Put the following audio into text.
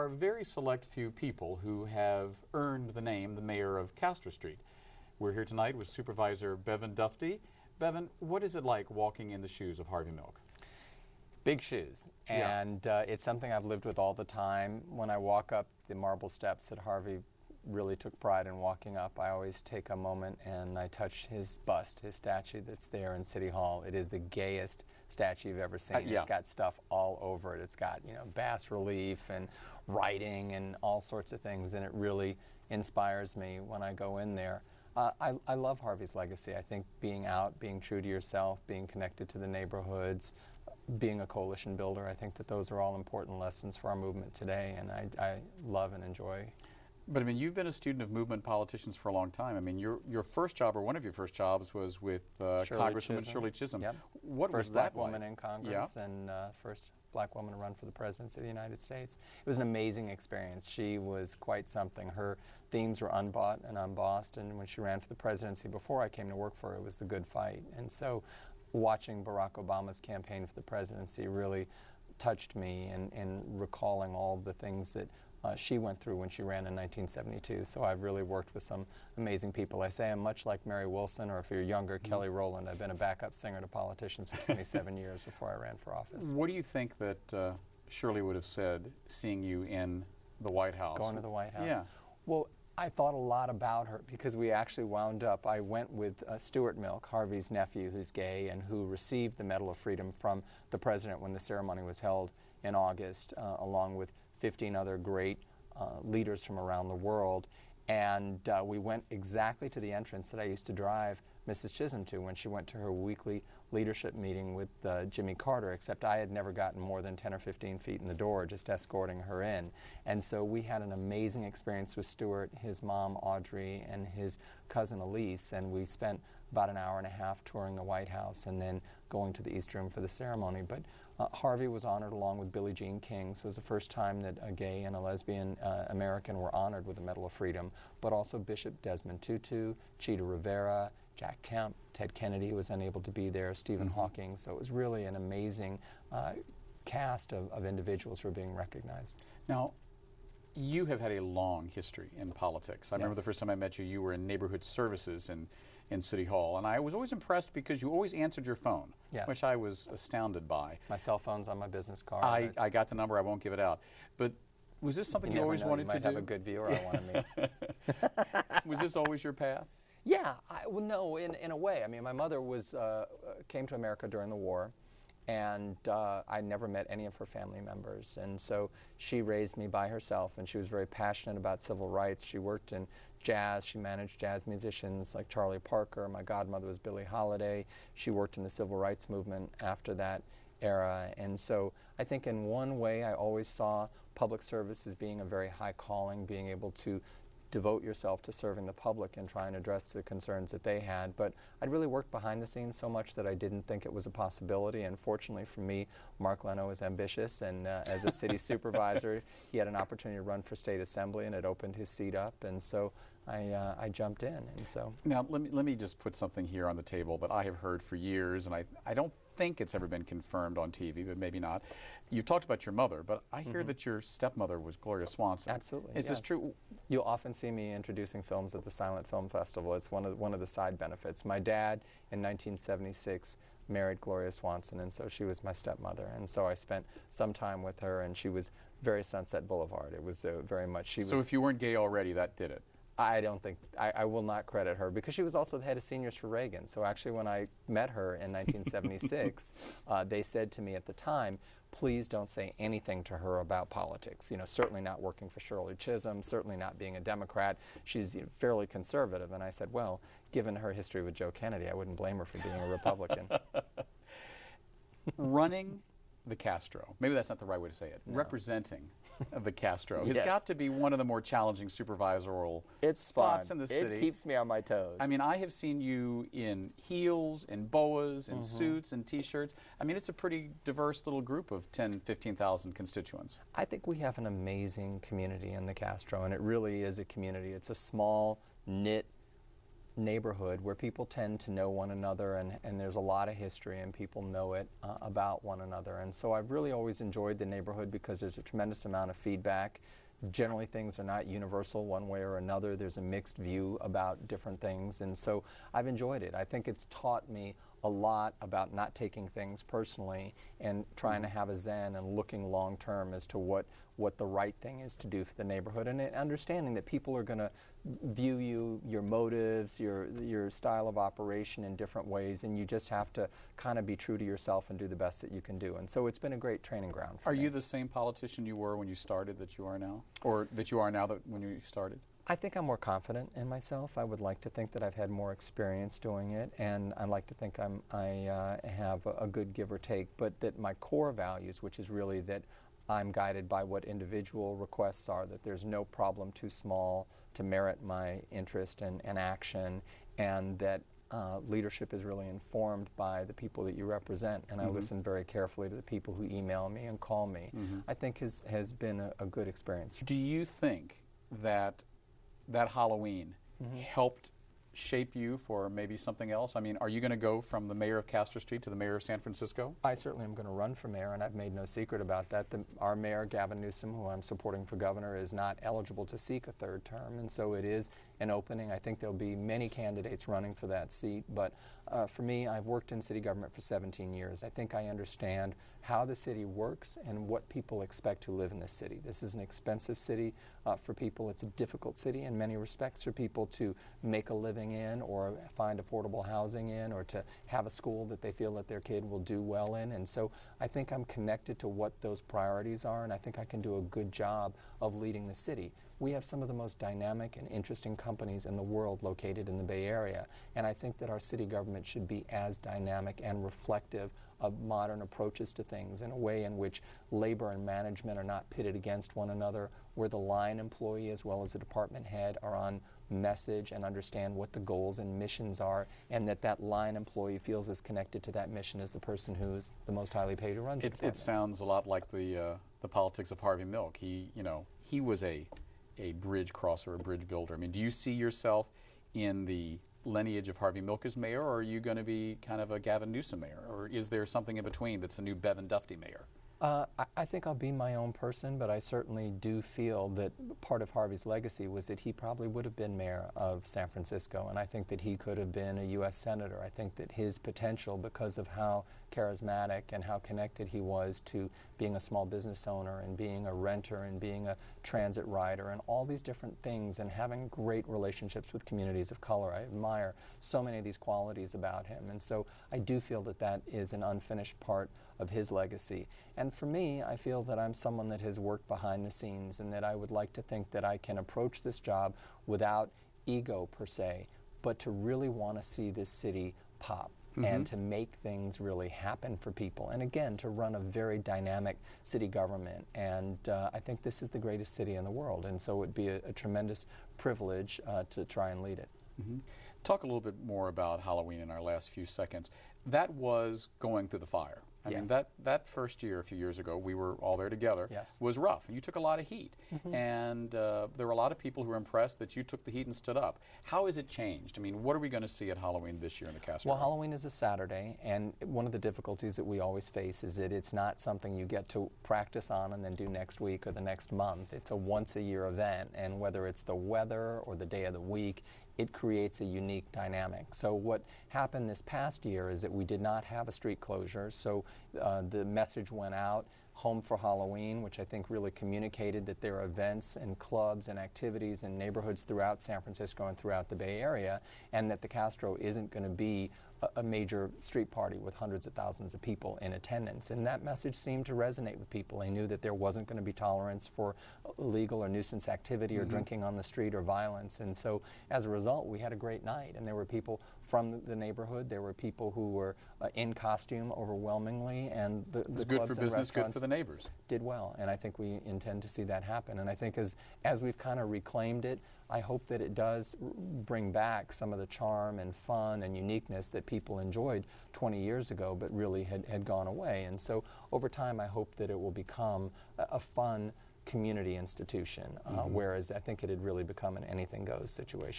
are a very select few people who have earned the name the mayor of Castro Street. We're here tonight with Supervisor Bevan Dufty. Bevan, what is it like walking in the shoes of Harvey Milk? Big shoes, and it's something I've lived with all the time. When I walk up the marble steps that Harvey really took pride in walking up, I always take a moment and I touch his bust, his statue that's there in City Hall. It is the gayest statue you've ever seen. It's got stuff all over it. It's got, you know, bas relief and writing and all sorts of things, and it really inspires me when I go in there. I love Harvey's legacy. I think being out, being true to yourself, being connected to the neighborhoods, being a coalition builder, I think that those are all important lessons for our movement today, and I love and enjoy. But I mean, you've been a student of movement politicians for a long time. I mean, your first job, or one of your first jobs, was with Congresswoman Shirley Chisholm. Yep. What first was black that like? woman in Congress, and first black woman to run for the presidency of the United States. It was an amazing experience. She was quite something. Her themes were unbought and unbossed, and when she ran for the presidency before I came to work for her, it was the good fight. And so watching Barack Obama's campaign for the presidency really touched me in recalling all the things that she went through when she ran in 1972. So I've really worked with some amazing people. I say I'm much like Mary Wilson, or if you're younger, Kelly Rowland. I've been a backup singer to politicians for 27 years before I ran for office. What do you think that Shirley would have said seeing you in the White House? Going to the White House? Yeah. Well, I thought a lot about her because we actually wound up, I went with Stuart Milk, Harvey's nephew who's gay and who received the Medal of Freedom from the president when the ceremony was held in August, along with 15 other great leaders from around the world. And we went exactly to the entrance that I used to drive Mrs. Chisholm to when she went to her weekly leadership meeting with Jimmy Carter, except I had never gotten more than 10 or 15 feet in the door, just escorting her in. And so we had an amazing experience with Stuart, his mom Audrey, and his cousin Elise, and we spent about an hour and a half touring the White House and then going to the East Room for the ceremony. But Harvey was honored along with Billie Jean King, so it was the first time that a gay and a lesbian American were honored with the Medal of Freedom, but also Bishop Desmond Tutu, Chita Rivera, Jack Kemp, Ted Kennedy was unable to be there, Stephen Hawking. So it was really an amazing cast of individuals who are being recognized. Now, you have had a long history in politics. I remember the first time I met you, you were in neighborhood services in City Hall, and I was always impressed because you always answered your phone, which I was astounded by. My cell phone's on my business card. I got the number, I won't give it out. But was this something you always wanted to do? You might have a good viewer I want to meet. Was this always your path? Yeah, well, no, in a way. I mean, my mother came to America during the war, and I never met any of her family members. And so she raised me by herself, and she was very passionate about civil rights. She worked in jazz. She managed jazz musicians like Charlie Parker. My godmother was Billie Holiday. She worked in the civil rights movement after that era. And so I think in one way I always saw public service as being a very high calling, being able to devote yourself to serving the public and try and address the concerns that they had. But I'd really worked behind the scenes so much that I didn't think it was a possibility. And fortunately for me, Mark Leno was ambitious, and as a city supervisor, he had an opportunity to run for state assembly, and it opened his seat up. And so I jumped in. And so now let me just put something here on the table that I have heard for years, and I don't think it's ever been confirmed on TV, but maybe not. You've talked about your mother, but I hear that your stepmother was Gloria Swanson. Absolutely. Is this true? You'll often see me introducing films at the Silent Film Festival. It's one of the side benefits. My dad, in 1976, married Gloria Swanson, and so she was my stepmother. And so I spent some time with her, and she was very Sunset Boulevard. It was very much. So if you weren't gay already, that did it. I don't think, I will not credit her, because she was also the head of seniors for Reagan. So actually when I met her in 1976, they said to me at the time, please don't say anything to her about politics. You know, certainly not working for Shirley Chisholm, certainly not being a Democrat. She's fairly conservative. And I said, well, given her history with Joe Kennedy, I wouldn't blame her for being a Republican. Running the Castro, maybe that's not the right way to say it, representing the Castro has got to be one of the more challenging supervisorial spots in the city. It keeps me on my toes. I mean, I have seen you in heels, in boas, in suits, in T-shirts. I mean, it's a pretty diverse little group of 10, 15,000 constituents. I think we have an amazing community in the Castro, and it really is a community. It's a small, knit neighborhood where people tend to know one another, and there's a lot of history and people know it about one another. And so I've really always enjoyed the neighborhood because there's a tremendous amount of feedback. Generally things are not universal one way or another. There's a mixed view about different things, and so I've enjoyed it. I think it's taught me a lot about not taking things personally and trying to have a zen and looking long term as to what the right thing is to do for the neighborhood, and understanding that people are going to view you, your motives, your style of operation in different ways, and you just have to kind of be true to yourself and do the best that you can do. And so it's been a great training ground for me. Are you the same politician you were when you started that you are now? Or that you are now that when you started? I think I'm more confident in myself. I would like to think that I've had more experience doing it, and I like to think I have a good give or take, but that my core values, which is really that I'm guided by what individual requests are, that there's no problem too small to merit my interest and action, and that leadership is really informed by the people that you represent, and I listen very carefully to the people who email me and call me, I think has been a good experience. Do you think that Halloween helped shape you for maybe something else? I mean, are you going to go from the mayor of Castro Street to the mayor of San Francisco? I certainly am going to run for mayor, and I've made no secret about that. Our mayor, Gavin Newsom, who I'm supporting for governor, is not eligible to seek a third term, and so it is an opening. I think there'll be many candidates running for that seat, but for me, I've worked in city government for 17 years. I think I understand how the city works and what people expect to live in this city. This is an expensive city for people. It's a difficult city in many respects for people to make a living in or find affordable housing in or to have a school that they feel that their kid will do well in. And so I think I'm connected to what those priorities are, and I think I can do a good job of leading the city. We have some of the most dynamic and interesting companies in the world located in the Bay Area, and I think that our city government should be as dynamic and reflective of modern approaches to things in a way in which labor and management are not pitted against one another, where the line employee as well as the department head are on message and understand what the goals and missions are, and that line employee feels as connected to that mission as the person who's the most highly paid who runs the department. It sounds a lot like the politics of Harvey Milk. He was a bridge crosser, a bridge builder. I mean, do you see yourself in the lineage of Harvey Milk as mayor, or are you going to be kind of a Gavin Newsom mayor, or is there something in between that's a new Bevan Dufty mayor? I think I'll be my own person, but I certainly do feel that part of Harvey's legacy was that he probably would have been mayor of San Francisco, and I think that he could have been a U.S. senator. I think that his potential, because of how charismatic and how connected he was to being a small business owner and being a renter and being a transit rider and all these different things and having great relationships with communities of color. I admire so many of these qualities about him, and so I do feel that that is an unfinished part of his legacy. And for me, I feel that I'm someone that has worked behind the scenes, and that I would like to think that I can approach this job without ego per se, but to really want to see this city pop and to make things really happen for people. And again, to run a very dynamic city government. And I think this is the greatest city in the world, and so it would be a tremendous privilege to try and lead it. Talk a little bit more about Halloween in our last few seconds. That was going through the fire. I mean, that first year, a few years ago, we were all there together, was rough, and you took a lot of heat. And there were a lot of people who were impressed that you took the heat and stood up. How has it changed? I mean, what are we going to see at Halloween this year in the Castro? Well, Halloween is a Saturday, and one of the difficulties that we always face is that it's not something you get to practice on and then do next week or the next month. It's a once-a-year event, and whether it's the weather or the day of the week, it creates a unique dynamic. So what happened this past year is that we did not have a street closure, so the message went out, Home for Halloween, which I think really communicated that there are events and clubs and activities in neighborhoods throughout San Francisco and throughout the Bay Area, and that the Castro isn't going to be a major street party with hundreds of thousands of people in attendance. And that message seemed to resonate with people. They knew that there wasn't going to be tolerance for illegal or nuisance activity or drinking on the street or violence. And so as a result, we had a great night. And there were people from the neighborhood. There were people who were in costume overwhelmingly. And the clubs good for and business, good for the neighbors. Did well. And I think we intend to see that happen. And I think as we've kind of reclaimed it, I hope that it does bring back some of the charm and fun and uniqueness that people enjoyed 20 years ago but really had gone away. And so over time I hope that it will become a fun community institution, whereas I think it had really become an anything goes situation.